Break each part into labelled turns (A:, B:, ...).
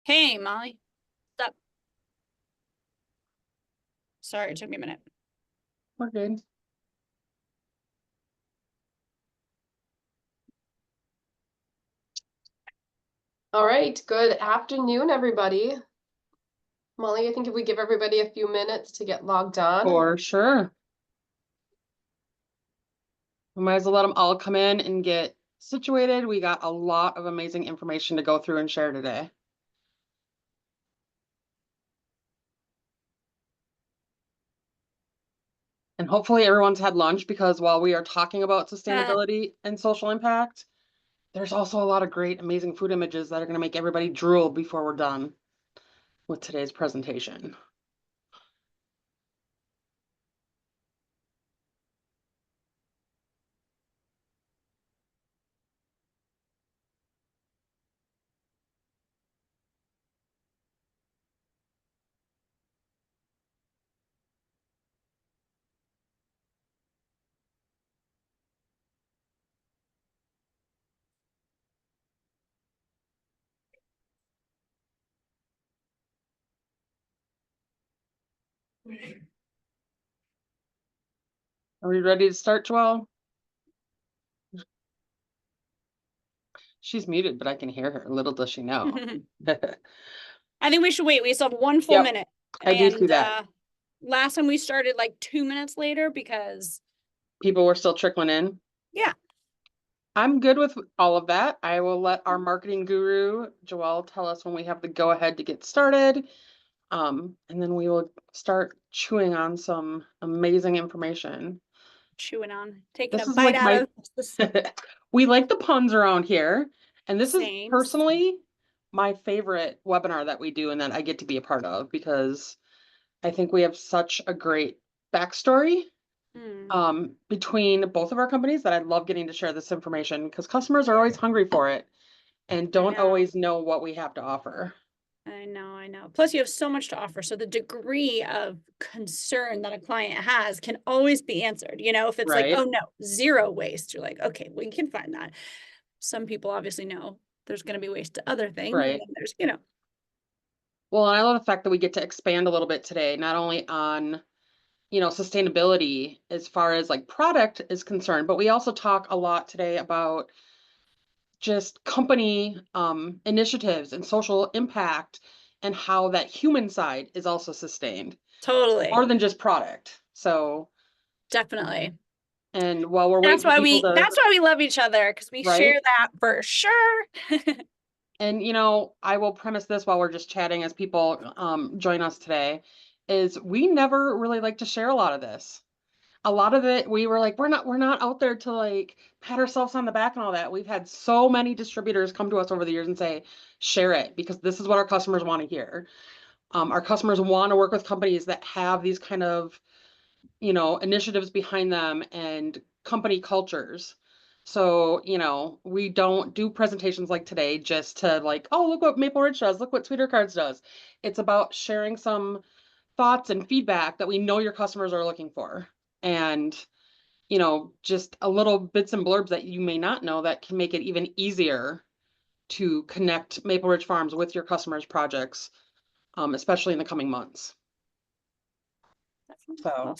A: Hey, Molly. Stop. Sorry, it took me a minute.
B: We're good.
C: All right, good afternoon, everybody. Molly, I think if we give everybody a few minutes to get logged on.
B: For sure. We might as well let them all come in and get situated. We got a lot of amazing information to go through and share today. And hopefully everyone's had lunch, because while we are talking about sustainability and social impact, there's also a lot of great, amazing food images that are going to make everybody drool before we're done with today's presentation. Are we ready to start, Joelle? She's muted, but I can hear her. Little does she know.
A: I think we should wait. We still have one full
B: Yep,
A: minute.
B: I do see that.
A: Last time we started like 2 minutes later because
B: People were still trickling in.
A: yeah.
B: I'm good with all of that. I will let our marketing guru, Joelle, tell us when we have the go ahead to get started. And then we will start chewing on some amazing information.
A: Chewing on, taking
B: This
A: a
B: is
A: bite
B: like
A: out of this.
B: we like the puns around here. And this is
A: Same.
B: personally my favorite webinar that we do and that I get to be a part of, because I think we have such a great backstory between both of our companies that I love getting to share this information, because customers are always hungry for it and don't always know what we have to offer.
A: I know. Plus you have so much to offer. So the degree of concern that a client has can always be answered. You know, if it's
B: Right.
A: like, oh no, zero waste, you're like, okay, we can find that. Some people obviously know there's going to be waste to other things.
B: Right.
A: And then there's, you know.
B: Well, and I love the fact that we get to expand a little bit today, not only on, sustainability as far as like product is concerned, but we also talk a lot today about just company initiatives and social impact, and how that human side is also sustained.
A: Totally.
B: More than just product. So
A: definitely.
B: And while we're waiting
A: that's why
B: for
A: that's why we love each other, because we share that for sure.
B: And I will premise this while we're just chatting as people join us today, is we never really like to share a lot of this. A lot of it, we were like, we're not out there to like pat ourselves on the back and all that. We've had so many distributors come to us over the years and say, share it, because this is what our customers want to hear. Our customers want to work with companies that have these kind of, initiatives behind them and company cultures. So, we don't do presentations like today just to like, oh, look what Maple Ridge does, look what Sweeter Cards does. It's about sharing some thoughts and feedback that we know your customers are looking for. And, just a little bits and blurbs that you may not know that can make it even easier to connect Maple Ridge Farms with your customers' projects, especially in the coming months. So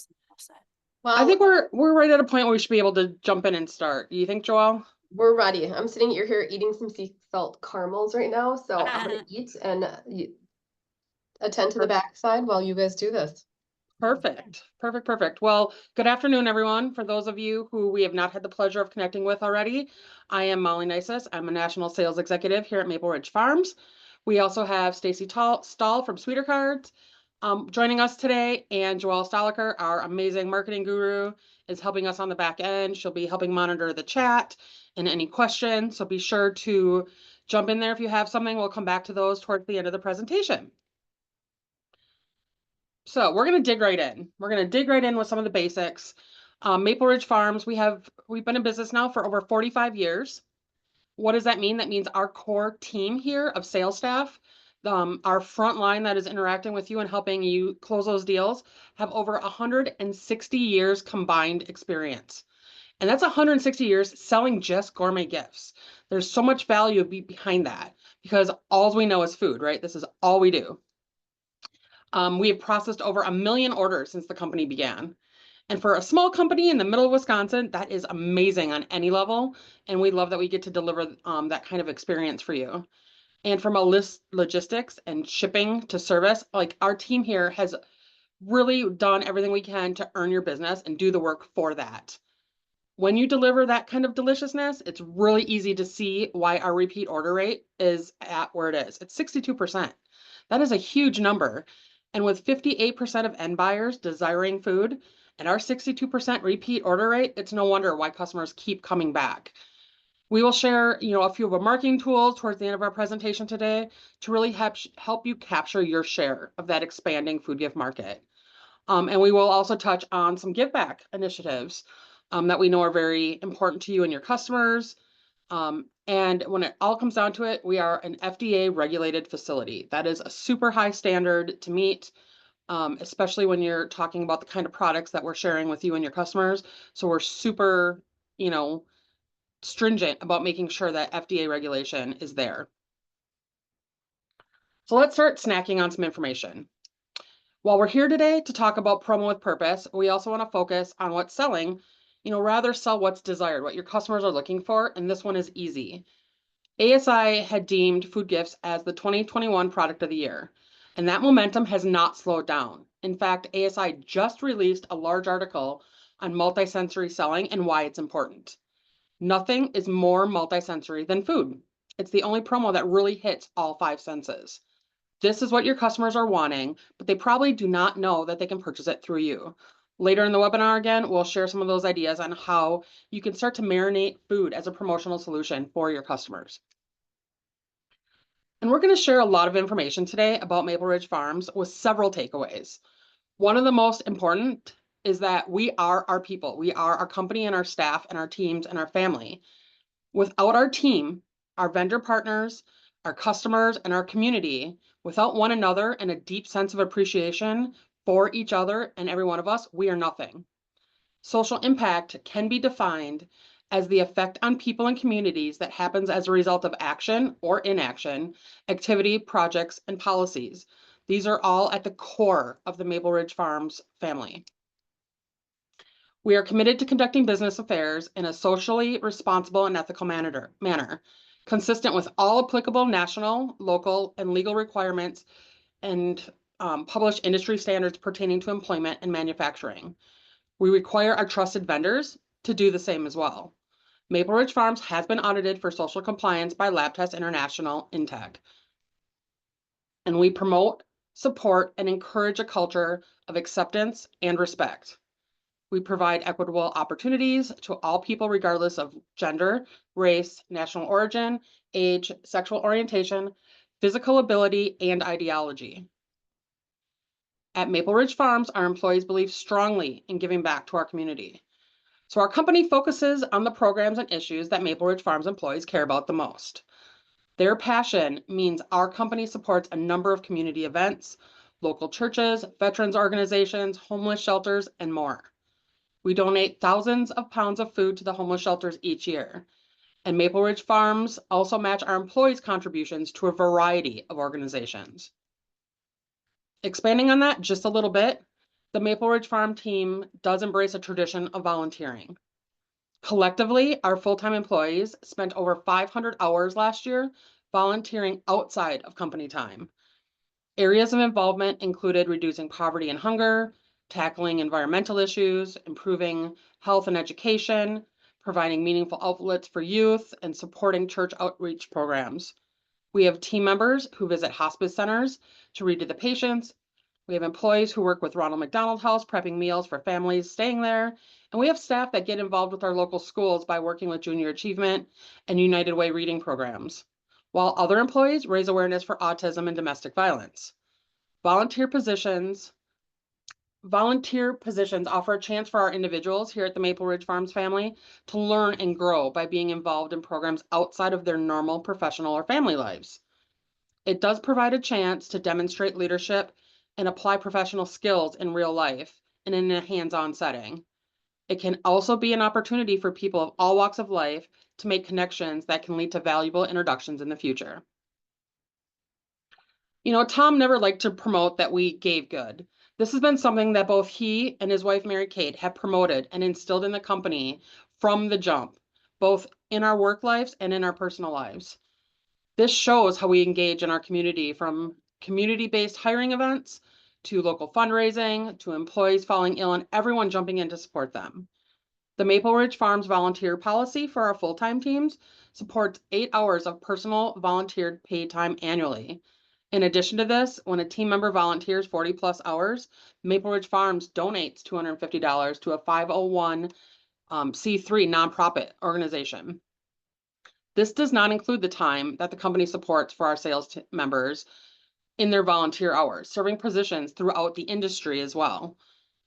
B: well, I think we're right at a point where we should be able to jump in and start. Do you think, Joelle?
C: We're ready. I'm sitting here eating some sea salt caramels right now, so I'm gonna eat and attend to the backside while you guys do this.
B: Perfect. Well, good afternoon, everyone. For those of you who we have not had the pleasure of connecting with already, I am Molly Nisus. I'm a national sales executive here at Maple Ridge Farms. We also have Stacy Stahl from Sweeter Cards joining us today, and Joelle Stoliker, our amazing marketing guru, is helping us on the back end. She'll be helping monitor the chat and any questions, so be sure to jump in there if you have something. We'll come back to those towards the end of the presentation. So we're going to dig right in. We're going to dig right in with some of the basics. Maple Ridge Farms, we've been in business now for over 45 years. What does that mean? That means our core team here of sales staff, our front line that is interacting with you and helping you close those deals, have over 160 years combined experience. And that's 160 years selling just gourmet gifts. There's so much value behind that, because all we know is food, right? This is all we do. We have processed over 1 million orders since the company began. And for a small company in the middle of Wisconsin, that is amazing on any level. And we love that we get to deliver that kind of experience for you. And from a logistics and shipping to service, like our team here has really done everything we can to earn your business and do the work for that. When you deliver that kind of deliciousness, it's really easy to see why our repeat order rate is at where it is. It's 62%. That is a huge number. And with 58% of end buyers desiring food and our 62% repeat order rate, it's no wonder why customers keep coming back. We will share, a few of our marketing tools towards the end of our presentation today to really help you capture your share of that expanding food gift market. And we will also touch on some give back initiatives that we know are very important to you and your customers. And when it all comes down to it, we are an FDA regulated facility. That is a super high standard to meet, especially when you're talking about the kind of products that we're sharing with you and your customers. So we're super, stringent about making sure that FDA regulation is there. So let's start snacking on some information. While we're here today to talk about promo with purpose, we also want to focus on what's selling, rather sell what's desired, what your customers are looking for, and this one is easy. ASI had deemed food gifts as the 2021 product of the year, and that momentum has not slowed down. In fact, ASI just released a large article on multisensory selling and why it's important. Nothing is more multisensory than food. It's the only promo that really hits all 5 senses. This is what your customers are wanting, but they probably do not know that they can purchase it through you. Later in the webinar, again, we'll share some of those ideas on how you can start to marinate food as a promotional solution for your customers. And we're going to share a lot of information today about Maple Ridge Farms with several takeaways. One of the most important is that we are our people. We are our company and our staff and our teams and our family. Without our team, our vendor partners, our customers, and our community, without one another and a deep sense of appreciation for each other and every one of us, we are nothing. Social impact can be defined as the effect on people and communities that happens as a result of action or inaction, activity, projects, and policies. These are all at the core of the Maple Ridge Farms family. We are committed to conducting business affairs in a socially responsible and ethical manner, consistent with all applicable national, local, and legal requirements and published industry standards pertaining to employment and manufacturing. We require our trusted vendors to do the same as well. Maple Ridge Farms has been audited for social compliance by LabTest International InTech. And we promote, support, and encourage a culture of acceptance and respect. We provide equitable opportunities to all people regardless of gender, race, national origin, age, sexual orientation, physical ability, and ideology. At Maple Ridge Farms, our employees believe strongly in giving back to our community. So our company focuses on the programs and issues that Maple Ridge Farms employees care about the most. Their passion means our company supports a number of community events, local churches, veterans organizations, homeless shelters, and more. We donate thousands of pounds of food to the homeless shelters each year. And Maple Ridge Farms also match our employees' contributions to a variety of organizations. Expanding on that just a little bit, the Maple Ridge Farm team does embrace a tradition of volunteering. Collectively, our full-time employees spent over 500 hours last year volunteering outside of company time. Areas of involvement included reducing poverty and hunger, tackling environmental issues, improving health and education, providing meaningful outlets for youth, and supporting church outreach programs. We have team members who visit hospice centers to read to the patients. We have employees who work with Ronald McDonald House, prepping meals for families staying there. And we have staff that get involved with our local schools by working with Junior Achievement and United Way reading programs, while other employees raise awareness for autism and domestic violence. Volunteer positions offer a chance for our individuals here at the Maple Ridge Farms family to learn and grow by being involved in programs outside of their normal professional or family lives. It does provide a chance to demonstrate leadership and apply professional skills in real life and in a hands-on setting. It can also be an opportunity for people of all walks of life to make connections that can lead to valuable introductions in the future. You know, Tom never liked to promote that we gave good. This has been something that both he and his wife, Mary Kate, have promoted and instilled in the company from the jump, both in our work lives and in our personal lives. This shows how we engage in our community, from community-based hiring events to local fundraising to employees falling ill and everyone jumping in to support them. The Maple Ridge Farms volunteer policy for our full-time teams supports 8 hours of personal volunteered paid time annually. In addition to this, when a team member volunteers 40 plus hours, Maple Ridge Farms donates $250 to a 501c3 nonprofit organization. This does not include the time that the company supports for our sales members in their volunteer hours, serving positions throughout the industry as well.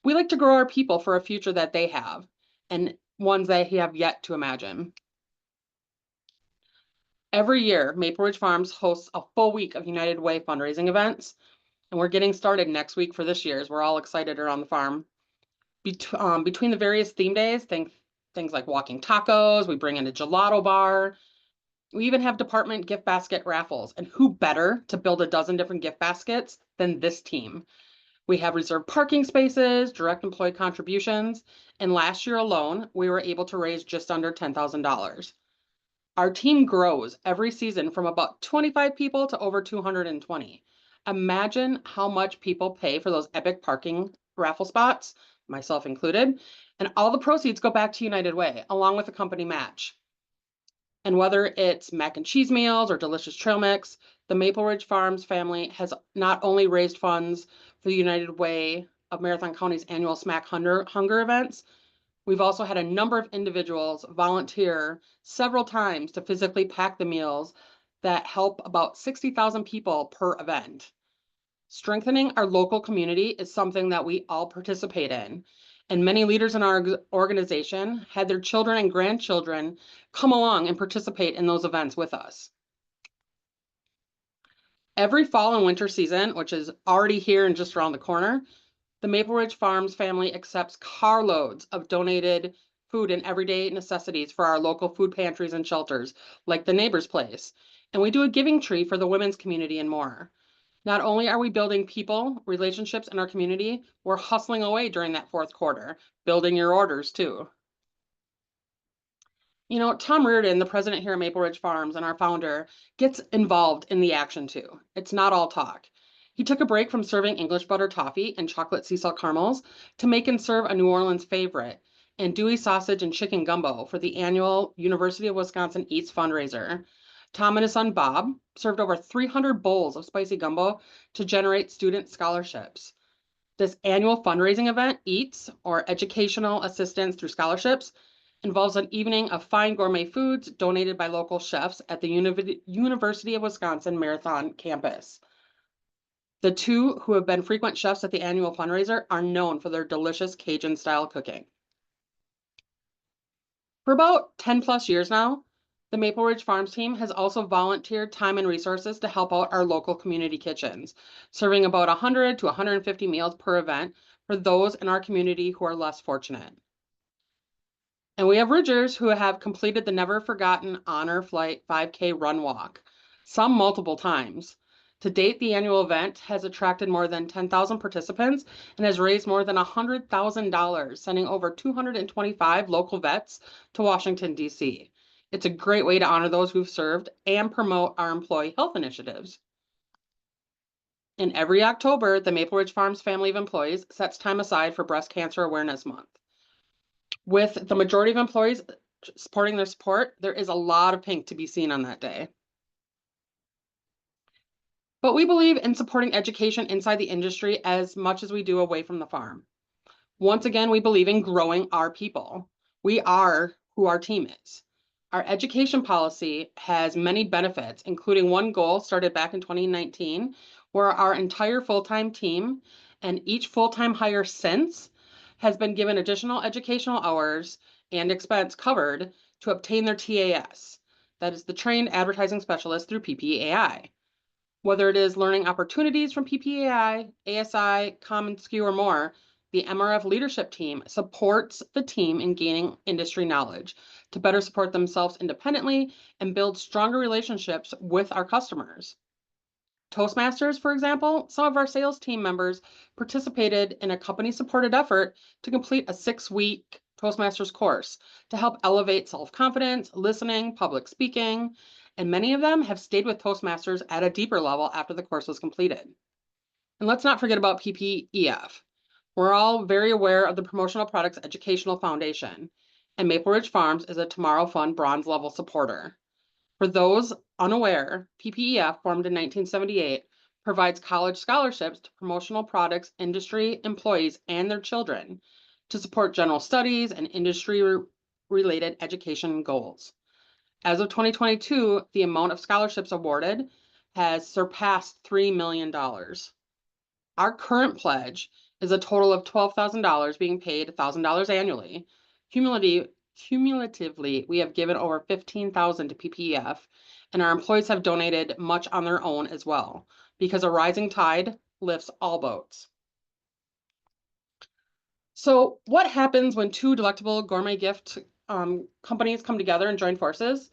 B: We like to grow our people for a future that they have and ones they have yet to imagine. Every year, Maple Ridge Farms hosts a full week of United Way fundraising events, and we're getting started next week for this year's. We're all excited around the farm. Between the various theme days, things like walking tacos, we bring in a gelato bar. We even have department gift basket raffles, and who better to build a dozen different gift baskets than this team? We have reserved parking spaces, direct employee contributions, and last year alone, we were able to raise just under $10,000. Our team grows every season from about 25 people to over 220. Imagine how much people pay for those epic parking raffle spots, myself included, and all the proceeds go back to United Way, along with the company match. And whether it's mac and cheese meals or delicious trail mix, the Maple Ridge Farms family has not only raised funds for the United Way of Marathon County's annual Smack Hunger events, we've also had a number of individuals volunteer several times to physically pack the meals that help about 60,000 people per event. Strengthening our local community is something that we all participate in, and many leaders in our organization had their children and grandchildren come along and participate in those events with us. Every fall and winter season, which is already here and just around the corner, the Maple Ridge Farms family accepts carloads of donated food and everyday necessities for our local food pantries and shelters, like the Neighbor's Place. And we do a giving tree for the women's community and more. Not only are we building people, relationships in our community, we're hustling away during that fourth quarter, building your orders too. You know, Tom Reardon, the president here at Maple Ridge Farms and our founder, gets involved in the action too. It's not all talk. He took a break from serving English butter toffee and chocolate sea salt caramels to make and serve a New Orleans favorite, andouille sausage and chicken gumbo for the annual University of Wisconsin Eats fundraiser. Tom and his son Bob served over 300 bowls of spicy gumbo to generate student scholarships. This annual fundraising event, EATS, or Educational Assistance Through Scholarships, involves an evening of fine gourmet foods donated by local chefs at the University of Wisconsin Marathon campus. The two, who have been frequent chefs at the annual fundraiser, are known for their delicious Cajun-style cooking. For about 10 plus years now, the Maple Ridge Farms team has also volunteered time and resources to help out our local community kitchens, serving about 100 to 150 meals per event for those in our community who are less fortunate. And we have Ridgers who have completed the never forgotten Honor Flight 5K run walk, some multiple times. To date, the annual event has attracted more than 10,000 participants and has raised more than $100,000, sending over 225 local vets to Washington, D.C. It's a great way to honor those who've served and promote our employee health initiatives. And every October, the Maple Ridge Farms family of employees sets time aside for Breast Cancer Awareness Month. With the majority of employees supporting their support, there is a lot of pink to be seen on that day. But we believe in supporting education inside the industry as much as we do away from the farm. Once again, we believe in growing our people. We are who our team is. Our education policy has many benefits, including one goal started back in 2019, where our entire full-time team and each full-time hire since has been given additional educational hours and expense covered to obtain their TAS. That is the Trained Advertising Specialist through PPAI. Whether it is learning opportunities from PPAI, ASI, commonsku, or more, the MRF leadership team supports the team in gaining industry knowledge to better support themselves independently and build stronger relationships with our customers. Toastmasters, for example, some of our sales team members participated in a company-supported effort to complete a 6-week Toastmasters course to help elevate self-confidence, listening, public speaking, and many of them have stayed with Toastmasters at a deeper level after the course was completed. And let's not forget about PPEF. We're all very aware of the Promotional Products Educational Foundation, and Maple Ridge Farms is a Tomorrow Fund bronze level supporter. For those unaware, PPEF, formed in 1978, provides college scholarships to promotional products industry employees and their children to support general studies and industry-related education goals. As of 2022, the amount of scholarships awarded has surpassed $3 million. Our current pledge is a total of $12,000 being paid $1,000 annually. Cumulatively, we have given over $15,000 to PPEF, and our employees have donated much on their own as well, because a rising tide lifts all boats. So what happens when two delectable gourmet gift companies come together and join forces?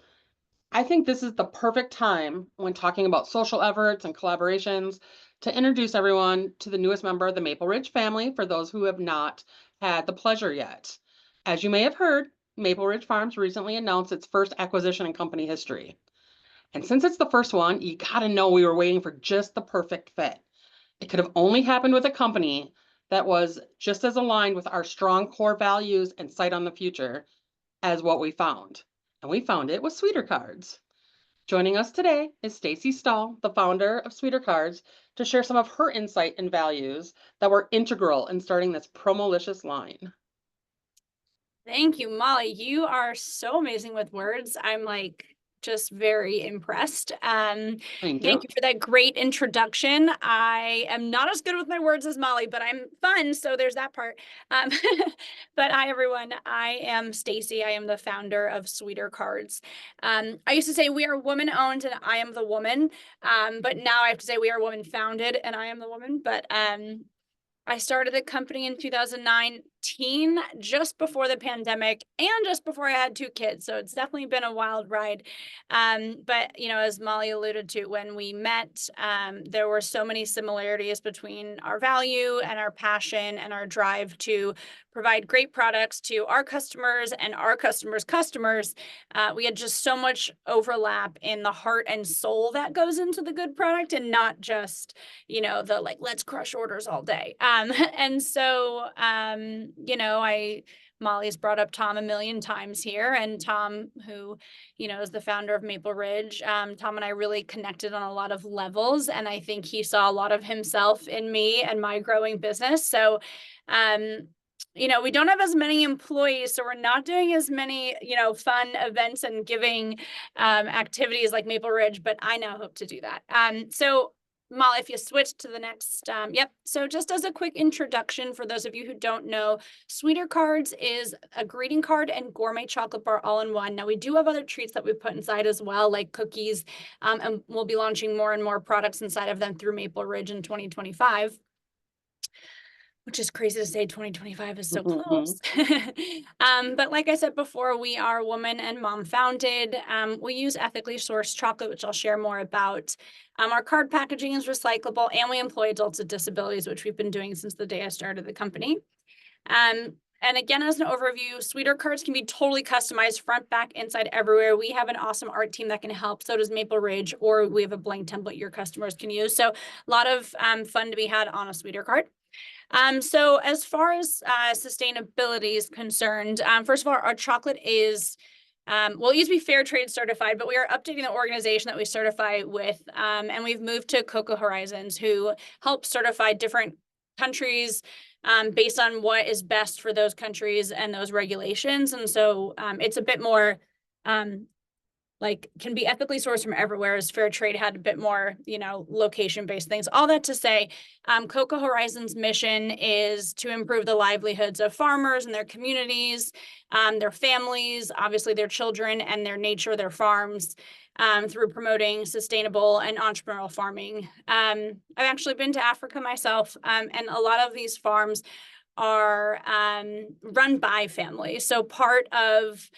B: I think this is the perfect time when talking about social efforts and collaborations to introduce everyone to the newest member of the Maple Ridge family for those who have not had the pleasure yet. As you may have heard, Maple Ridge Farms recently announced its first acquisition in company history. And since it's the first one, you gotta know we were waiting for just the perfect fit. It could have only happened with a company that was just as aligned with our strong core values and sight on the future as what we found. And we found it with Sweeter Cards. Joining us today is Stacy Stahl, the founder of Sweeter Cards, to share some of her insight and values that were integral in starting this Promolicious line.
A: Thank you, Molly. You are so amazing with words. I'm like just very impressed.
B: Thank
A: Thank
B: you.
A: you for that great introduction. I am not as good with my words as Molly, but I'm fun, so there's that part. But hi, everyone. I am Stacy. I am the founder of Sweeter Cards. I used to say we are woman-owned and I am the woman, but now I have to say we are woman-founded and I am the woman. But I started the company in 2019, just before the pandemic and just before I had 2 kids. So it's definitely been a wild ride. But, you know, as Molly alluded to, when we met, there were so many similarities between our value and our passion and our drive to provide great products to our customers and our customers' customers. We had just so much overlap in the heart and soul that goes into the good product and not just, you know, the like, let's crush orders all day. And so, you know, Molly's brought up Tom a million times here, and Tom, who, you know, is the founder of Maple Ridge, Tom and I really connected on a lot of levels, and I think he saw a lot of himself in me and my growing business. So, you know, we don't have as many employees, so we're not doing as many, you know, fun events and giving activities like Maple Ridge, but I now hope to do that. So Molly, if you switch to the next, yep. So just as a quick introduction for those of you who don't know, Sweeter Cards is a greeting card and gourmet chocolate bar all in one. Now we do have other treats that we put inside as well, like cookies, and we'll be launching more and more products inside of them through Maple Ridge in 2025. Which is crazy to say 2025 is so close. But like I said before, we are woman and mom founded. We use ethically sourced chocolate, which I'll share more about. Our card packaging is recyclable, and we employ adults with disabilities, which we've been doing since the day I started the company. And again, as an overview, Sweeter Cards can be totally customized, front, back, inside, everywhere. We have an awesome art team that can help. So does Maple Ridge, or we have a blank template your customers can use. So a lot of fun to be had on a Sweeter Card. So as far as sustainability is concerned, first of all, our chocolate is, well, it used to be fair trade certified, but we are updating the organization that we certify with, and we've moved to Cocoa Horizons, who help certify different countries based on what is best for those countries and those regulations. And so it's a bit more like can be ethically sourced from everywhere, as fair trade had a bit more, you know, location-based things. All that to say, Cocoa Horizons' mission is to improve the livelihoods of farmers and their communities, their families, obviously their children and their nature, their farms, through promoting sustainable and entrepreneurial farming. I've actually been to Africa myself, and a lot of these farms are run by families. So part of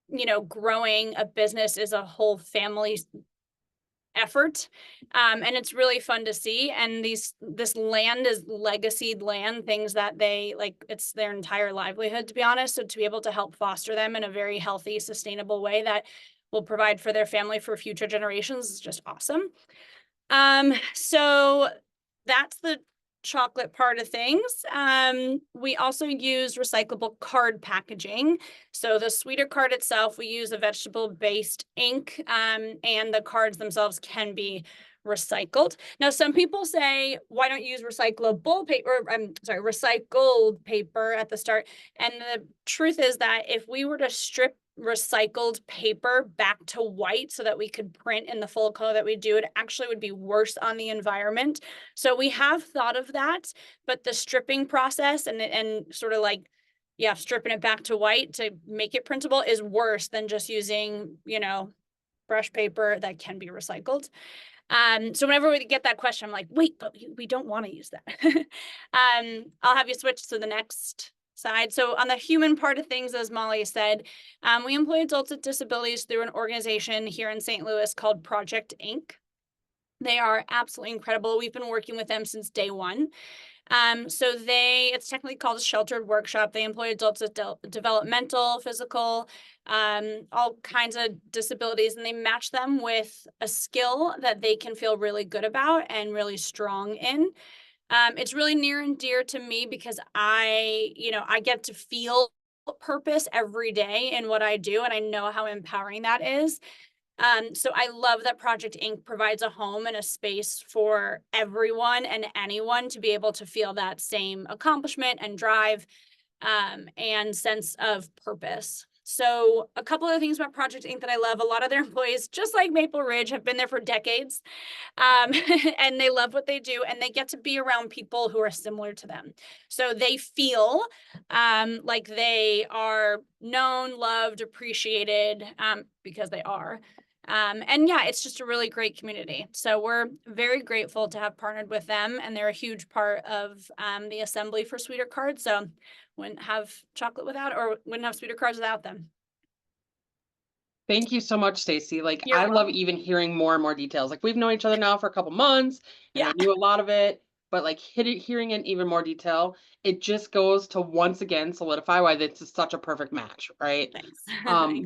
A: you know, growing a business is a whole family effort. And it's really fun to see. And this land is legacied land, things that they like, it's their entire livelihood, to be honest. So to be able to help foster them in a very healthy, sustainable way that will provide for their family for future generations is just awesome. So that's the chocolate part of things. We also use recyclable card packaging. So the sweeter card itself, we use a vegetable-based ink, and the cards themselves can be recycled. Now, some people say, why don't you use recyclable paper? I'm sorry, recycled paper at the start. And the truth is that if we were to strip recycled paper back to white so that we could print in the full color that we do, it actually would be worse on the environment. So we have thought of that, but the stripping process and sort of like, yeah, stripping it back to white to make it printable is worse than just using, brush paper that can be recycled. So whenever we get that question, I'm like, wait, but we don't want to use that. I'll have you switch to the next side. So on the human part of things, as Molly said, we employ adults with disabilities through an organization here in St. Louis called Project Inc. They are absolutely incredible. We've been working with them since day one. So it's technically called a sheltered workshop. They employ adults with developmental, physical, all kinds of disabilities, and they match them with a skill that they can feel really good about and really strong in. It's really near and dear to me because I get to feel purpose every day in what I do, and I know how empowering that is. So I love that Project Inc. provides a home and a space for everyone and anyone to be able to feel that same accomplishment and drive, and sense of purpose. So a couple of things about Project Inc. that I love, a lot of their employees, just like Maple Ridge, have been there for decades, and they love what they do, and they get to be around people who are similar to them. So they feel like they are known, loved, appreciated, because they are. And yeah, it's just a really great community. So we're very grateful to have partnered with them, and they're a huge part of the assembly for Sweeter Cards. So wouldn't have chocolate without, or wouldn't have Sweeter Cards without them.
B: Thank you so much, Stacy. Like,
A: You're
B: I love
A: welcome.
B: even hearing more and more details. Like, we've known each other now for a couple months, and I
A: Yeah.
B: knew a lot of it, but like hearing in even more detail, it just goes to once again solidify why this is such a perfect match, right?
A: Thanks.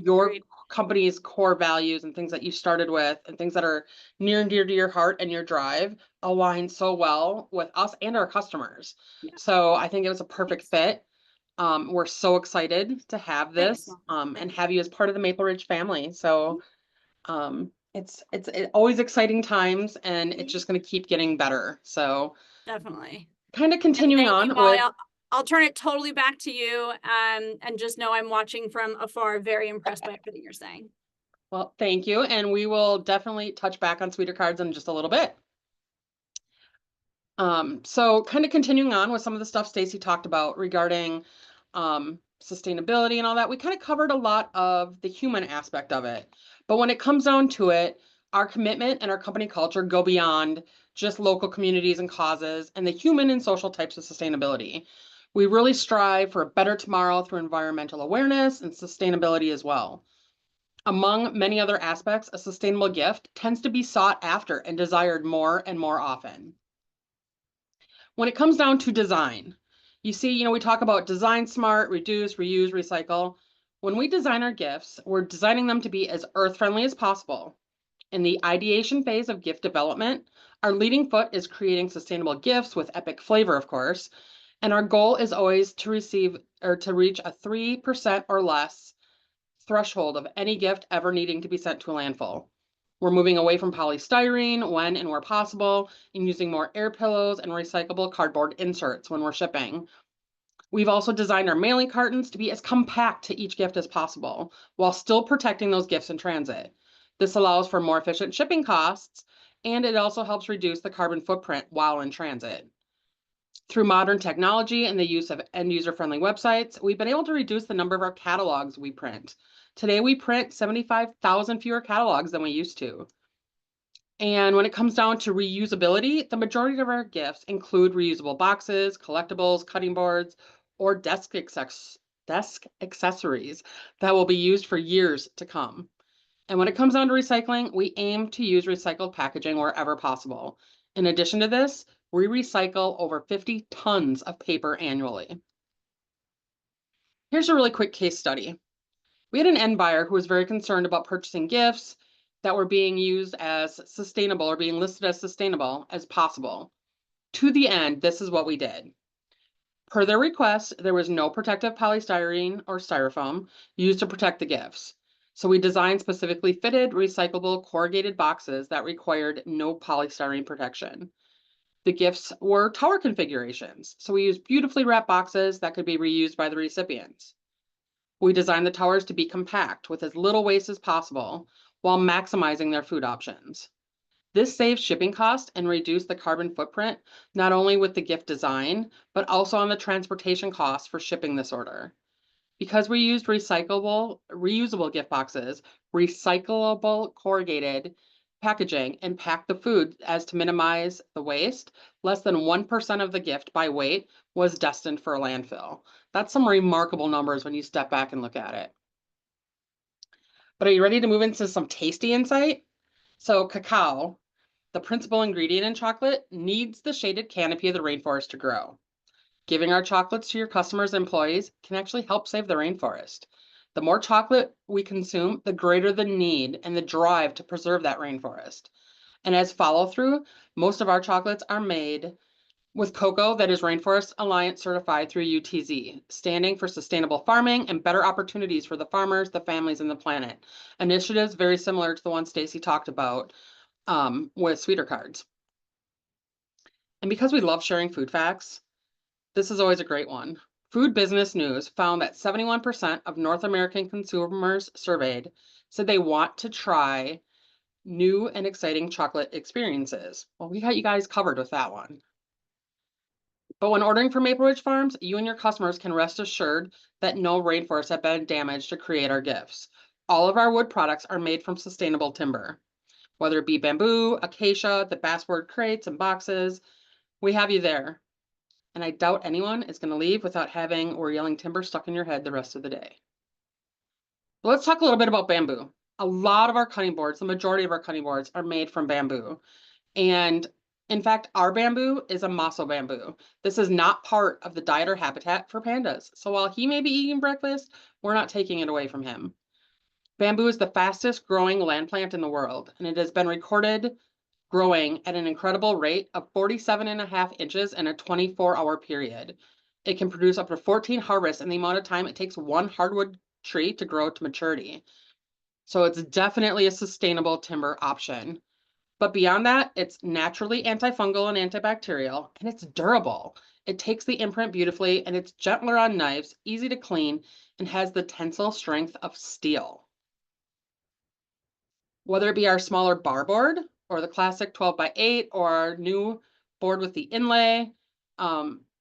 B: Your
A: Agreed.
B: company's core values and things that you started with and things that are near and dear to your heart and your drive align so well with us and our customers.
A: Yeah.
B: So I think it was a perfect
A: Thanks.
B: fit. We're so excited to have
A: Thanks,
B: this,
A: Mom.
B: and have you as part of the Maple Ridge family. So, it's always exciting times, and it's just going to keep getting better. So,
A: Definitely.
B: kind of
A: And
B: continuing
A: thank you,
B: on
A: Molly.
B: with,
A: I'll turn it totally back to you, and just know I'm watching from afar, very impressed by everything you're saying.
B: well, thank you. And we will definitely touch back on Sweeter Cards in just a little bit. So kind of continuing on with some of the stuff Stacy talked about regarding sustainability and all that, we kind of covered a lot of the human aspect of it. But when it comes down to it, our commitment and our company culture go beyond just local communities and causes and the human and social types of sustainability. We really strive for a better tomorrow through environmental awareness and sustainability as well. Among many other aspects, a sustainable gift tends to be sought after and desired more and more often. When it comes down to design, you see, we talk about design smart, reduce, reuse, recycle. When we design our gifts, we're designing them to be as earth friendly as possible. In the ideation phase of gift development, our leading foot is creating sustainable gifts with epic flavor, of course. And our goal is always to reach a 3% or less threshold of any gift ever needing to be sent to a landfill. We're moving away from polystyrene when and where possible, and using more air pillows and recyclable cardboard inserts when we're shipping. We've also designed our mailing cartons to be as compact to each gift as possible, while still protecting those gifts in transit. This allows for more efficient shipping costs, and it also helps reduce the carbon footprint while in transit. Through modern technology and the use of end-user friendly websites, we've been able to reduce the number of our catalogs we print. Today, we print 75,000 fewer catalogs than we used to. And when it comes down to reusability, the majority of our gifts include reusable boxes, collectibles, cutting boards, or desk accessories that will be used for years to come. And when it comes down to recycling, we aim to use recycled packaging wherever possible. In addition to this, we recycle over 50 tons of paper annually. Here's a really quick case study. We had an end buyer who was very concerned about purchasing gifts that were being used as sustainable or being listed as sustainable as possible. To the end, this is what we did. Per their request, there was no protective polystyrene or styrofoam used to protect the gifts. So we designed specifically fitted, recyclable, corrugated boxes that required no polystyrene protection. The gifts were tower configurations, so we used beautifully wrapped boxes that could be reused by the recipients. We designed the towers to be compact with as little waste as possible while maximizing their food options. This saves shipping costs and reduced the carbon footprint, not only with the gift design, but also on the transportation costs for shipping this order. Because we used reusable gift boxes, recyclable corrugated packaging, and packed the food as to minimize the waste, less than 1% of the gift by weight was destined for a landfill. That's some remarkable numbers when you step back and look at it. But are you ready to move into some tasty insight? So cacao, the principal ingredient in chocolate, needs the shaded canopy of the rainforest to grow. Giving our chocolates to your customers and employees can actually help save the rainforest. The more chocolate we consume, the greater the need and the drive to preserve that rainforest. And as follow-through, most of our chocolates are made with cocoa that is Rainforest Alliance certified through UTZ, standing for sustainable farming and better opportunities for the farmers, the families, and the planet. Initiatives very similar to the one Stacy talked about with Sweeter Cards. And because we love sharing food facts, this is always a great one. Food Business News found that 71% of North American consumers surveyed said they want to try new and exciting chocolate experiences. Well, we got you guys covered with that one. But when ordering from Maple Ridge Farms, you and your customers can rest assured that no rainforests have been damaged to create our gifts. All of our wood products are made from sustainable timber, whether it be bamboo, acacia, the basswood crates and boxes, we have you there. And I doubt anyone is going to leave without having or yelling timber stuck in your head the rest of the day. But let's talk a little bit about bamboo. A lot of our cutting boards, the majority of our cutting boards are made from bamboo. And in fact, our bamboo is a Maso bamboo. This is not part of the diet or habitat for pandas. So while he may be eating breakfast, we're not taking it away from him. Bamboo is the fastest growing land plant in the world, and it has been recorded growing at an incredible rate of 47.5 inches in a 24-hour period. It can produce up to 14 harvests in the amount of time it takes one hardwood tree to grow to maturity. So it's definitely a sustainable timber option. But beyond that, it's naturally antifungal and antibacterial, and it's durable. It takes the imprint beautifully, and it's gentler on knives, easy to clean, and has the tensile strength of steel. Whether it be our smaller bar board or the classic 12x8 or our new board with the inlay,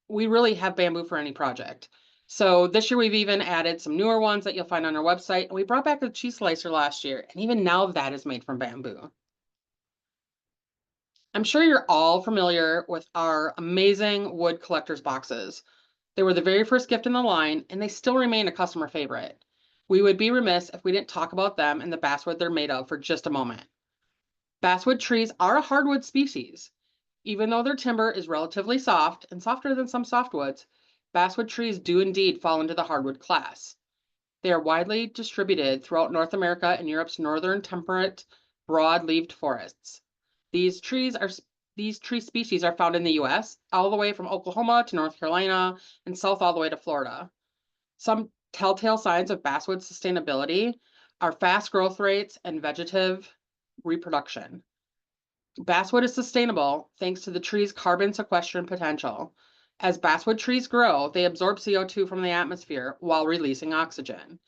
B: we really have bamboo for any project. So this year we've even added some newer ones that you'll find on our website. And we brought back a cheese slicer last year, and even now that is made from bamboo. I'm sure you're all familiar with our amazing wood collector's boxes. They were the very first gift in the line, and they still remain a customer favorite. We would be remiss if we didn't talk about them and the basswood they're made of for just a moment. Basswood trees are a hardwood species. Even though their timber is relatively soft and softer than some softwoods, basswood trees do indeed fall into the hardwood class. They are widely distributed throughout North America and Europe's northern temperate broad-leaved forests. These tree species are found in the US, all the way from Oklahoma to North Carolina and south all the way to Florida. Some telltale signs of basswood sustainability are fast growth rates and vegetative reproduction. Basswood is sustainable thanks to the tree's carbon sequestration potential. As basswood trees grow, they absorb CO2 from the atmosphere while releasing oxygen.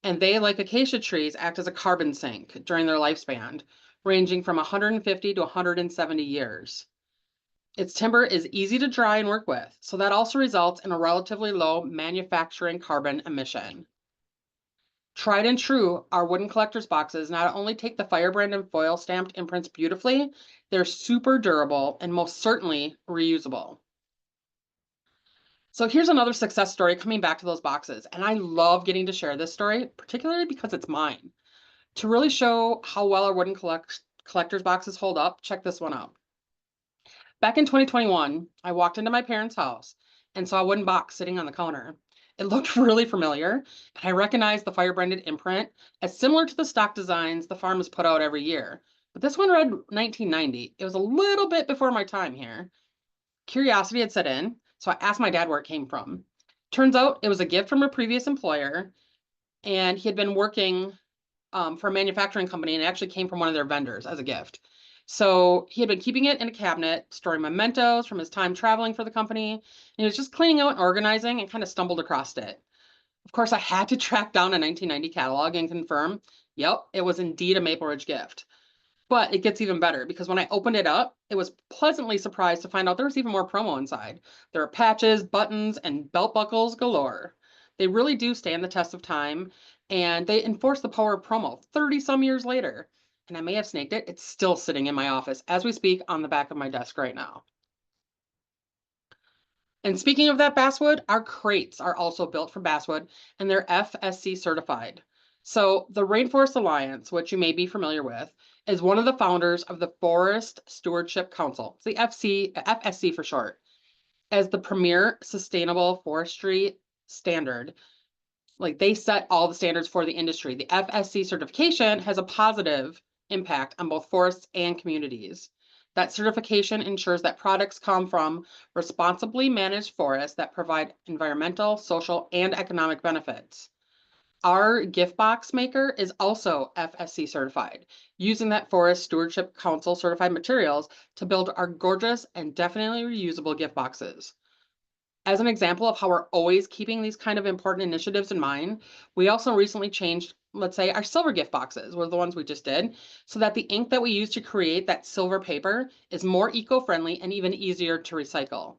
B: And they, like acacia trees, act as a carbon sink during their lifespan, ranging from 150 to 170 years. Its timber is easy to dry and work with, so that also results in a relatively low manufacturing carbon emission. Tried and true, our wooden collector's boxes not only take the firebrand and foil stamped imprints beautifully, they're super durable and most certainly reusable. So here's another success story coming back to those boxes, and I love getting to share this story, particularly because it's mine. To really show how well our wooden collector's boxes hold up, check this one out. Back in 2021, I walked into my parents' house and saw a wooden box sitting on the counter. It looked really familiar, and I recognized the fire branded imprint as similar to the stock designs the farm has put out every year. But this one read 1990. It was a little bit before my time here. Curiosity had set in, so I asked my dad where it came from. Turns out it was a gift from a previous employer, and he had been working for a manufacturing company, and it actually came from one of their vendors as a gift. So he had been keeping it in a cabinet, storing mementos from his time traveling for the company. And he was just cleaning out and organizing and kind of stumbled across it. Of course, I had to track down a 1990 catalog and confirm, yep, it was indeed a Maple Ridge gift. But it gets even better because when I opened it up, it was pleasantly surprised to find out there was even more promo inside. There are patches, buttons, and belt buckles galore. They really do stand the test of time, and they enforce the power of promo 30 some years later. And I may have snaked it. It's still sitting in my office as we speak on the back of my desk right now. And speaking of that basswood, our crates are also built from basswood and they're FSC certified. So the Rainforest Alliance, which you may be familiar with, is one of the founders of the Forest Stewardship Council, it's the FSC for short, as the premier sustainable forestry standard. Like they set all the standards for the industry. The FSC certification has a positive impact on both forests and communities. That certification ensures that products come from responsibly managed forests that provide environmental, social, and economic benefits. Our gift box maker is also FSC certified, using that Forest Stewardship Council certified materials to build our gorgeous and definitely reusable gift boxes. As an example of how we're always keeping these kind of important initiatives in mind, we also recently changed, let's say, our silver gift boxes were the ones we just did, so that the ink that we use to create that silver paper is more eco-friendly and even easier to recycle.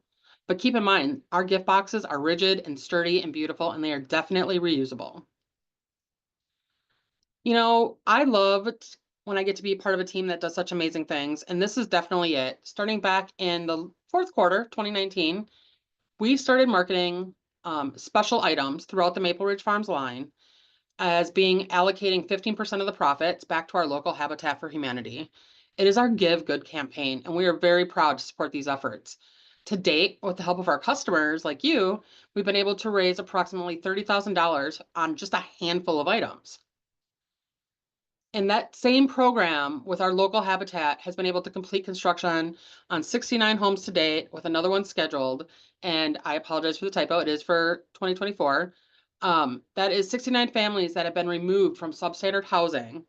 B: But keep in mind, our gift boxes are rigid and sturdy and beautiful, and they are definitely reusable. You know, I love when I get to be part of a team that does such amazing things, and this is definitely it. Starting back in the fourth quarter, 2019, we started marketing special items throughout the Maple Ridge Farms line as being allocating 15% of the profits back to our local Habitat for Humanity. It is our Give Good campaign, and we are very proud to support these efforts. To date, with the help of our customers like you, we've been able to raise approximately $30,000 on just a handful of items. And that same program with our local Habitat has been able to complete construction on 69 homes to date, with another one scheduled. And I apologize for the typo, it is for 2024. That is 69 families that have been removed from substandard housing.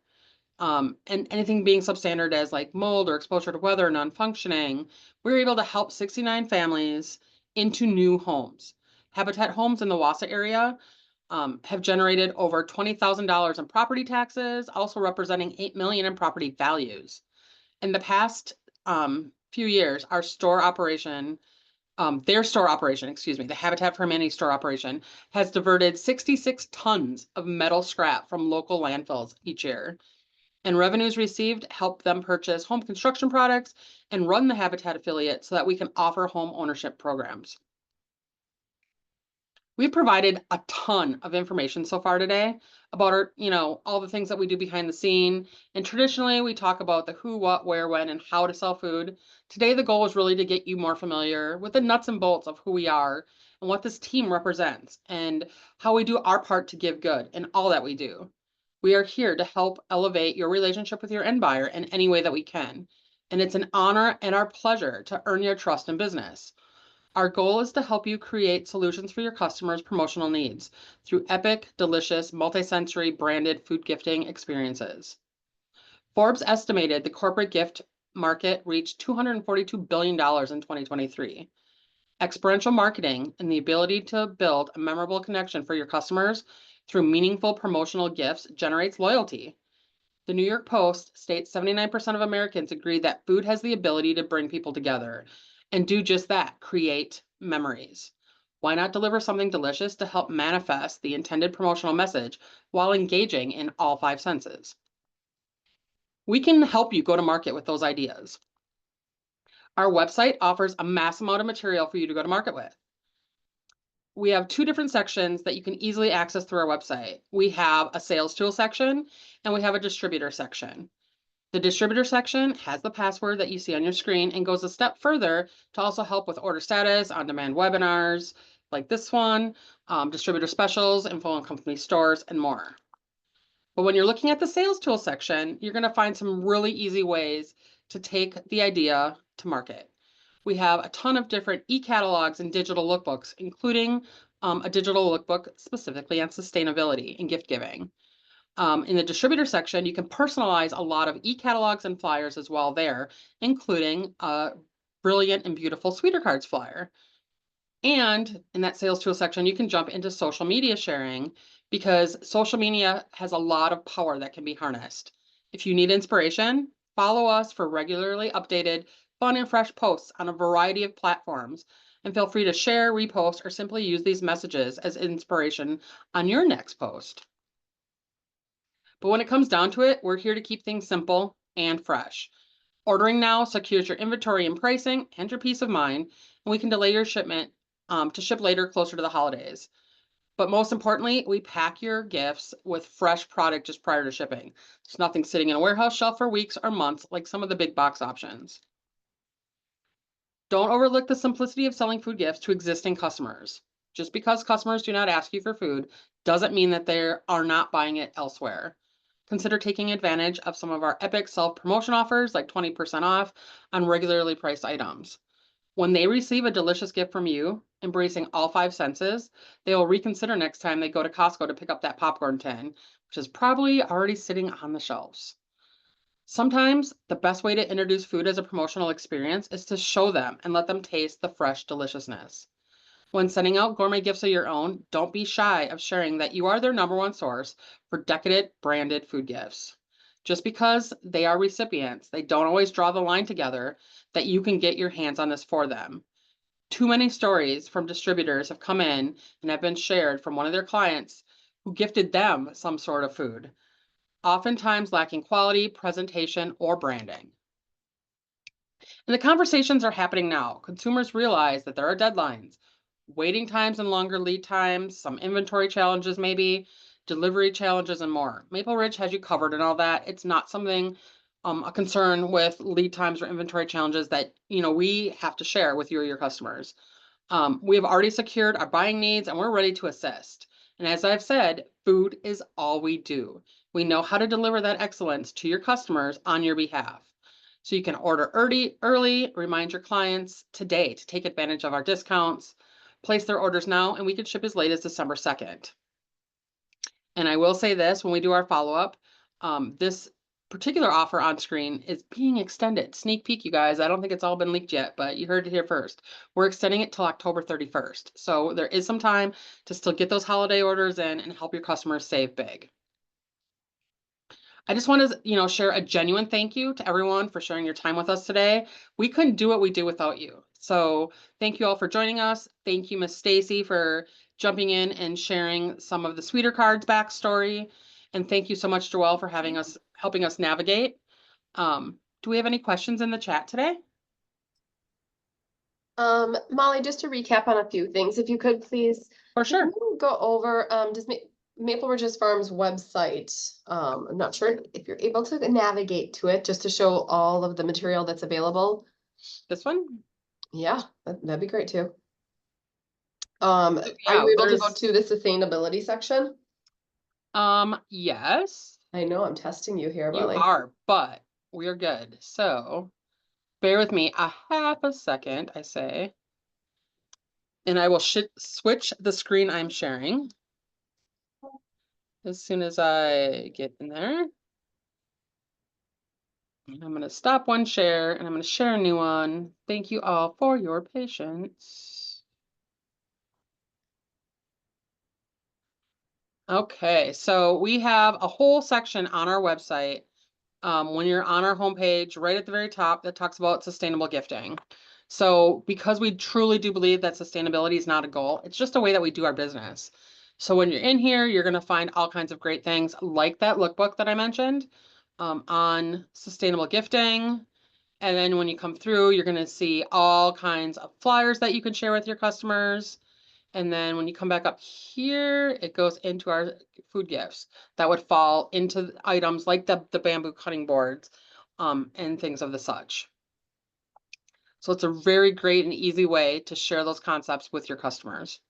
B: And anything being substandard as like mold or exposure to weather, non-functioning, we're able to help 69 families into new homes. Habitat Homes in the Wausau area have generated over $20,000 in property taxes, also representing $8 million in property values. In the past few years, our store operation, their store operation, excuse me, the Habitat for Humanity store operation has diverted 66 tons of metal scrap from local landfills each year. And revenues received help them purchase home construction products and run the Habitat affiliate so that we can offer home ownership programs. We've provided a ton of information so far today about our, all the things that we do behind the scene. And traditionally we talk about the who, what, where, when, and how to sell food. Today, the goal is really to get you more familiar with the nuts and bolts of who we are and what this team represents and how we do our part to give good in all that we do. We are here to help elevate your relationship with your end buyer in any way that we can. And it's an honor and our pleasure to earn your trust in business. Our goal is to help you create solutions for your customers' promotional needs through epic, delicious, multi-sensory branded food gifting experiences. Forbes estimated the corporate gift market reached $242 billion in 2023. Experiential marketing and the ability to build a memorable connection for your customers through meaningful promotional gifts generates loyalty. The New York Post states 79% of Americans agree that food has the ability to bring people together and do just that, create memories. Why not deliver something delicious to help manifest the intended promotional message while engaging in all 5 senses? We can help you go to market with those ideas. Our website offers a mass amount of material for you to go to market with. we have two different sections that you can easily access through our website. We have a sales tool section and we have a distributor section. The distributor section has the password that you see on your screen and goes a step further to also help with order status, on-demand webinars like this one, distributor specials, info on company stores, and more. But when you're looking at the sales tool section, you're going to find some really easy ways to take the idea to market. We have a ton of different e-catalogs and digital lookbooks, including a digital lookbook specifically on sustainability and gift giving. In the distributor section, you can personalize a lot of e-catalogs and flyers as well there, including a brilliant and beautiful Sweeter Cards flyer. And in that sales tool section, you can jump into social media sharing because social media has a lot of power that can be harnessed. If you need inspiration, follow us for regularly updated, fun and fresh posts on a variety of platforms. And feel free to share, repost, or simply use these messages as inspiration on your next post. But when it comes down to it, we're here to keep things simple and fresh. Ordering now secures your inventory and pricing and your peace of mind, and we can delay your shipment to ship later closer to the holidays. But most importantly, we pack your gifts with fresh product just prior to shipping. There's nothing sitting in a warehouse shelf for weeks or months like some of the big box options. Don't overlook the simplicity of selling food gifts to existing customers. Just because customers do not ask you for food doesn't mean that they are not buying it elsewhere. Consider taking advantage of some of our epic self-promotion offers like 20% off on regularly priced items. When they receive a delicious gift from you, embracing all 5 senses, they will reconsider next time they go to Costco to pick up that popcorn tin, which is probably already sitting on the shelves. Sometimes the best way to introduce food as a promotional experience is to show them and let them taste the fresh deliciousness. When sending out gourmet gifts of your own, don't be shy of sharing that you are their #1 source for decadent branded food gifts. Just because they are recipients, they don't always draw the line together that you can get your hands on this for them. Too many stories from distributors have come in and have been shared from one of their clients who gifted them some sort of food, oftentimes lacking quality, presentation, or branding. And the conversations are happening now. Consumers realize that there are deadlines, waiting times and longer lead times, some inventory challenges maybe, delivery challenges, and more. Maple Ridge has you covered in all that. It's not something, a concern with lead times or inventory challenges that, we have to share with you or your customers. We have already secured our buying needs and we're ready to assist. And as I've said, food is all we do. We know how to deliver that excellence to your customers on your behalf. So you can order early, remind your clients today to take advantage of our discounts, place their orders now, and we can ship as late as December 2nd. And I will say this, when we do our follow-up, this particular offer on screen is being extended. Sneak peek, you guys. I don't think it's all been leaked yet, but you heard it here first. We're extending it till October 31st. So there is some time to still get those holiday orders in and help your customers save big. I just want to, share a genuine thank you to everyone for sharing your time with us today. We couldn't do what we do without you. So thank you all for joining us. Thank you, Miss Stacy, for jumping in and sharing some of the Sweeter Cards backstory. And thank you so much, Joelle, for helping us navigate. Do we have any questions in the chat today?
C: Molly, just to recap on a few things, if you could please.
B: For sure.
C: Go over, just Maple Ridges Farms website. I'm not sure if you're able to navigate to it just to show all of the material that's available.
B: This one?
C: Yeah, that'd be great too. Are you able to go to the sustainability section?
B: Yes.
C: I know I'm testing you here, Molly.
B: You are, but we're good. So bear with me a half a second, I say. And I will switch the screen I'm sharing as soon as I get in there. And I'm going to stop one share and I'm going to share a new one. Thank you all for your patience. Okay, so we have a whole section on our website when you're on our homepage, right at the very top, that talks about sustainable gifting. So because we truly do believe that sustainability is not a goal, it's just a way that we do our business. So when you're in here, you're going to find all kinds of great things like that lookbook that I mentioned on sustainable gifting. And then when you come through, you're going to see all kinds of flyers that you can share with your customers. And then when you come back up here, it goes into our food gifts that would fall into items like the bamboo cutting boards, and things of the such. So it's a very great and easy way to share those concepts with your customers.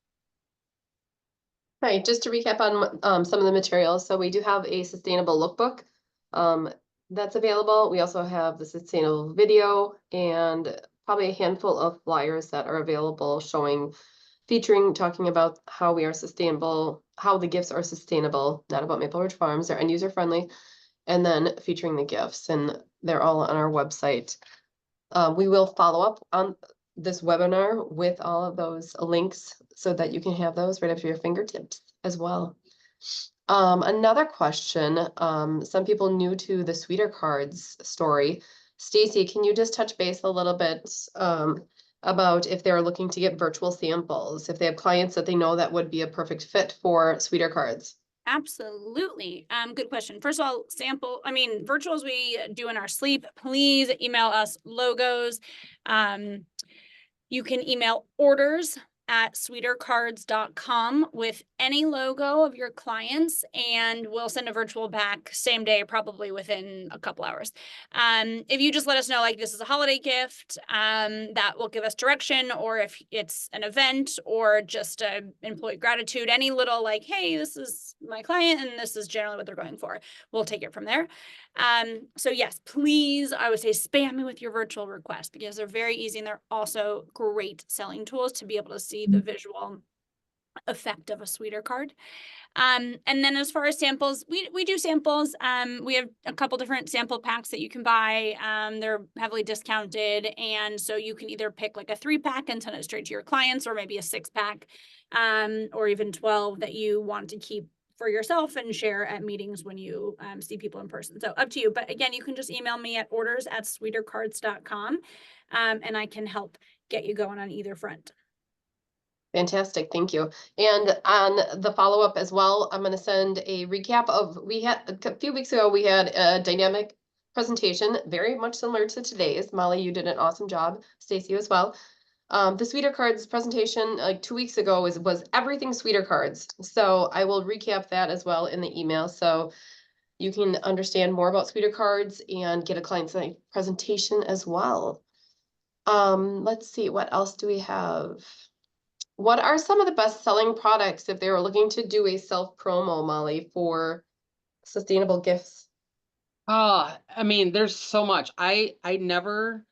C: Right, just to recap on some of the materials, so we do have a sustainable lookbook that's available. We also have the sustainable video and probably a handful of flyers that are available talking about how we are sustainable, how the gifts are sustainable, not about Maple Ridge Farms, they're end user friendly, and then featuring the gifts, and they're all on our website. We will follow up on this webinar with all of those links so that you can have those right up to your fingertips as well. Another question, some people new to the Sweeter Cards story. Stacy, can you just touch base a little bit about if they're looking to get virtual samples, if they have clients that they know that would be a perfect fit for Sweeter Cards?
A: Absolutely. Good question. First of all, virtuals we do in our sleep, please email us logos. You can email orders@sweetercards.com with any logo of your clients, and we'll send a virtual back same day, probably within a couple hours. If you just let us know, like, this is a holiday gift, that will give us direction, or if it's an event or just a employee gratitude, any little like, hey, this is my client and this is generally what they're going for, we'll take it from there. So yes, please, I would say spam me with your virtual requests because they're very easy and they're also great selling tools to be able to see the visual effect of a Sweeter card. And then as far as samples, we do samples. We have a couple different sample packs that you can buy. They're heavily discounted. And so you can either pick like a 3-pack and send it straight to your clients, or maybe a 6-pack, or even 12 that you want to keep for yourself and share at meetings when you see people in person. So up to you. But again, you can just email me at orders@sweetercards.com, and I can help get you going on either front.
C: Fantastic, thank you. And on the follow-up as well, I'm gonna send a recap of, we had, a few weeks ago, we had a dynamic presentation, very much similar to today's. Molly, you did an awesome job, Stacy as well. The Sweeter Cards presentation, like 2 weeks ago, was everything Sweeter Cards. So I will recap that as well in the email, so you can understand more about Sweeter Cards and get a client site presentation as well. Let's see, what else do we have? What are some of the best selling products if they were looking to do a self promo, Molly, for sustainable gifts?
B: I mean, there's so much. I never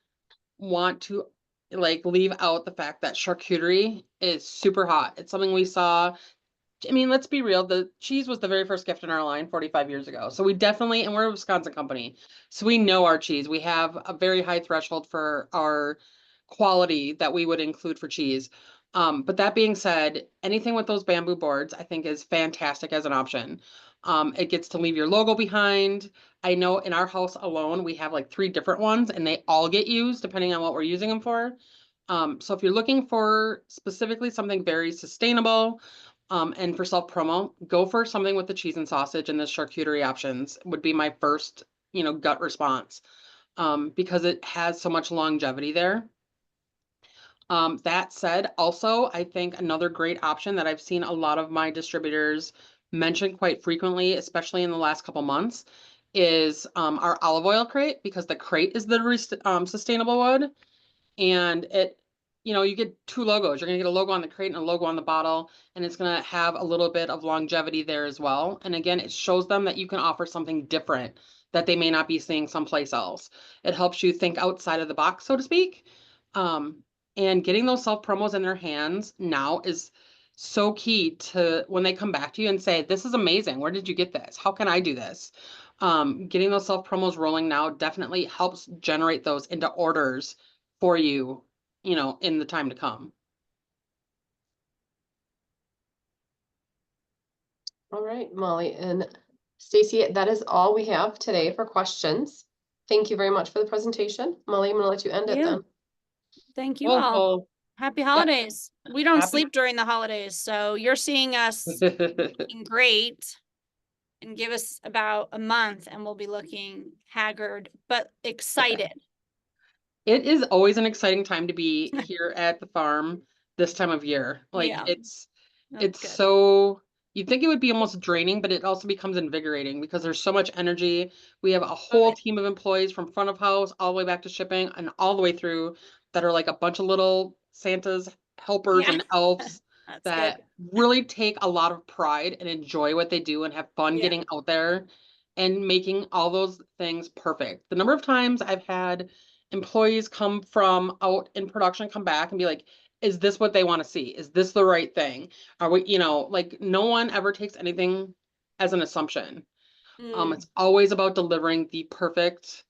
B: want to like leave out the fact that charcuterie is super hot. It's something we saw. I mean, let's be real. The cheese was the very first gift in our line 45 years ago. So we definitely, and we're a Wisconsin company, so we know our cheese. We have a very high threshold for our quality that we would include for cheese. But that being said, anything with those bamboo boards, I think is fantastic as an option. It gets to leave your logo behind. I know in our house alone, we have like 3 different ones and they all get used depending on what we're using them for. So if you're looking for specifically something very sustainable, and for self promo, go for something with the cheese and sausage, and the charcuterie options would be my first, gut response, because it has so much longevity there. That said, also, I think another great option that I've seen a lot of my distributors mention quite frequently, especially in the last couple months, is our olive oil crate, because the crate is the sustainable wood, and it, you get 2 logos. You're gonna get a logo on the crate and a logo on the bottle, and it's gonna have a little bit of longevity there as well. And again, it shows them that you can offer something different that they may not be seeing someplace else. It helps you think outside of the box, so to speak. And getting those self promos in their hands now is so key to when they come back to you and say, this is amazing. Where did you get this? How can I do this? Getting those self promos rolling now definitely helps generate those into orders for you, in the time to come.
C: All right, Molly and Stacy, that is all we have today for questions. Thank you very much for the presentation. Molly, I'm gonna let you end it then.
A: Thank you all.
B: Well,
A: Happy holidays. We don't
B: Happy-
A: sleep during the holidays, so you're seeing us looking great, and give us about a month and we'll be looking haggard but excited.
B: It is always an exciting time to be here at the farm. this time of year. Like
A: Yeah.
B: it's
A: That's good.
B: so you'd think it would be almost draining, but it also becomes invigorating because there's so much energy. We have a whole
A: it.
B: team of employees from front of house all the way back to shipping and all the way through that are like a bunch of little Santas, helpers,
A: Yeah.
B: and elves
A: That's good.
B: that really take a lot of pride and enjoy what they do and have fun
A: Yeah.
B: getting out there and making all those things perfect. The number of times I've had employees come from out in production come back and be like, is this what they want to see? Is this the right thing? Are we, like no one ever takes anything as an assumption.
A: Mm,
B: It's always about delivering the perfect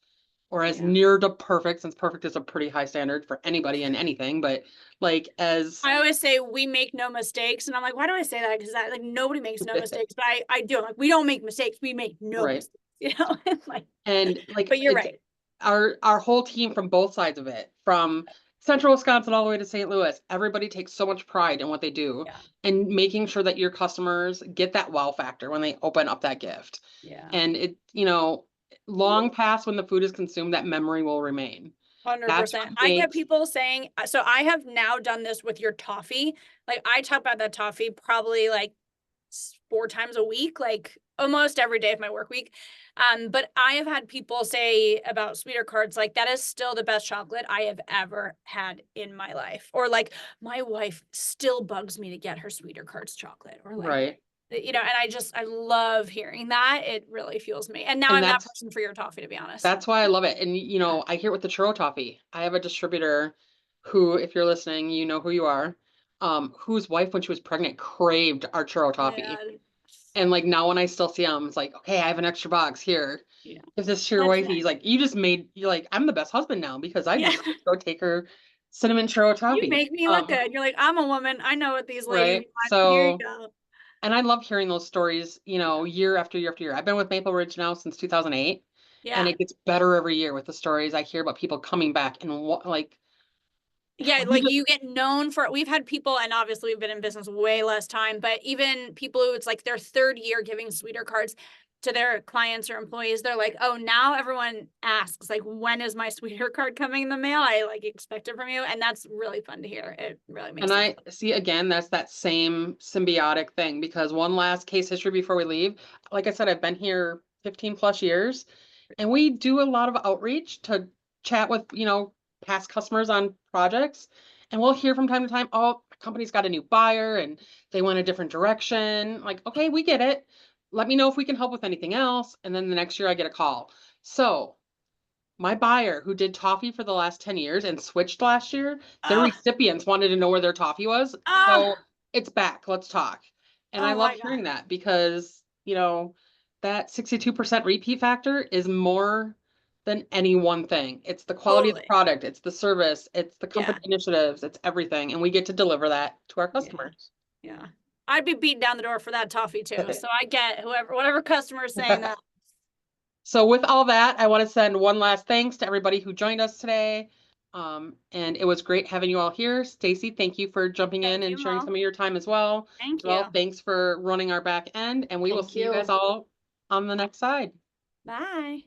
B: or as
A: yeah.
B: near to perfect, since perfect is a pretty high standard for anybody and anything, but like as
A: I always say we make no mistakes, and I'm like, why do I say that? Because that like nobody makes no mistakes, but I do. I'm like, we don't make mistakes, we make no
B: right.
A: mistakes, you know. Like,
B: And like
A: but you're
B: it's
A: right.
B: our whole team from both sides of it, from central Wisconsin all the way to St. Louis, everybody takes so much pride in what they do
A: Yeah,
B: and making sure that your customers get that wow factor when they open up that gift.
A: yeah,
B: And it, long past when the food is consumed, that memory will remain. That's
A: 100%.
B: what
A: I get
B: makes
A: people saying, so I have now done this with your toffee. Like I talk about that toffee probably like 4 times a week, like almost every day of my work week. But I have had people say about Sweeter Cards, like that is still the best chocolate I have ever had in my life. Or like my wife still bugs me to get her Sweeter Cards chocolate. Or like,
B: right.
A: and I love hearing that. It really fuels me. And now
B: And
A: I'm that
B: that's
A: person for your toffee, to be honest.
B: That's why I love it. And I hear it with the churro toffee. I have a distributor who, if you're listening, you know who you are, whose wife, when she was pregnant, craved our churro
A: Yeah.
B: toffee. And like now when I still see him, it's like, okay, I have an extra box here.
A: Yeah.
B: Give this to your
A: That's
B: wife.
A: nice.
B: He's like, you're like, I'm the best husband now because I
A: Yeah.
B: just go take her cinnamon churro
A: You
B: toffee.
A: make me look good. You're like, I'm a woman. I know what these ladies
B: Right.
A: want. Here you
B: So,
A: go.
B: and I love hearing those stories, year after year after year. I've been with Maple Ridge now since 2008. And
A: Yeah.
B: it gets better every year with the stories I hear about people coming back and like
A: Yeah,
B: we
A: like
B: just
A: you get known for, we've had people, and obviously we've been in business way less time, but even people who it's like their third year giving Sweeter Cards to their clients or employees, they're like, oh, now everyone asks, like, when is my Sweeter Card coming in the mail? I like expect it from you. And that's really fun to hear. It really makes
B: and
A: them
B: I see again, that's that same symbiotic thing because one last case history before we leave. Like I said, I've been here 15 plus years and we do a lot of outreach to chat with, past customers on projects. And we'll hear from time to time, oh, the company's got a new buyer and they went a different direction. Like, okay, we get it. Let me know if we can help with anything else. And then the next year I get a call. So my buyer who did toffee for the last 10 years and switched last year, their
A: oh,
B: recipients wanted to know where their toffee was.
A: oh,
B: So it's back. Let's talk. And I
A: oh
B: love
A: my God.
B: hearing that because, that 62% repeat factor is more than any one thing. It's the quality of the
A: Totally.
B: product, it's the service, it's the
A: Yeah.
B: company initiatives, it's everything. And we get to deliver that to our
A: Yeah.
B: customers.
A: Yeah. I'd be beating down the door for that toffee too. So I get whatever customer is saying that.
B: So with all that, I want to send one last thanks to everybody who joined us today. And it was great having you all here. Stacy, thank you for jumping in
A: Thank
B: and
A: you,
B: sharing
A: Mo.
B: some of your time as well.
A: Thank
B: Well,
A: you.
B: thanks for running our back end, and we will
C: Thank
B: see you guys
C: you.
B: all on the next side.
A: Bye.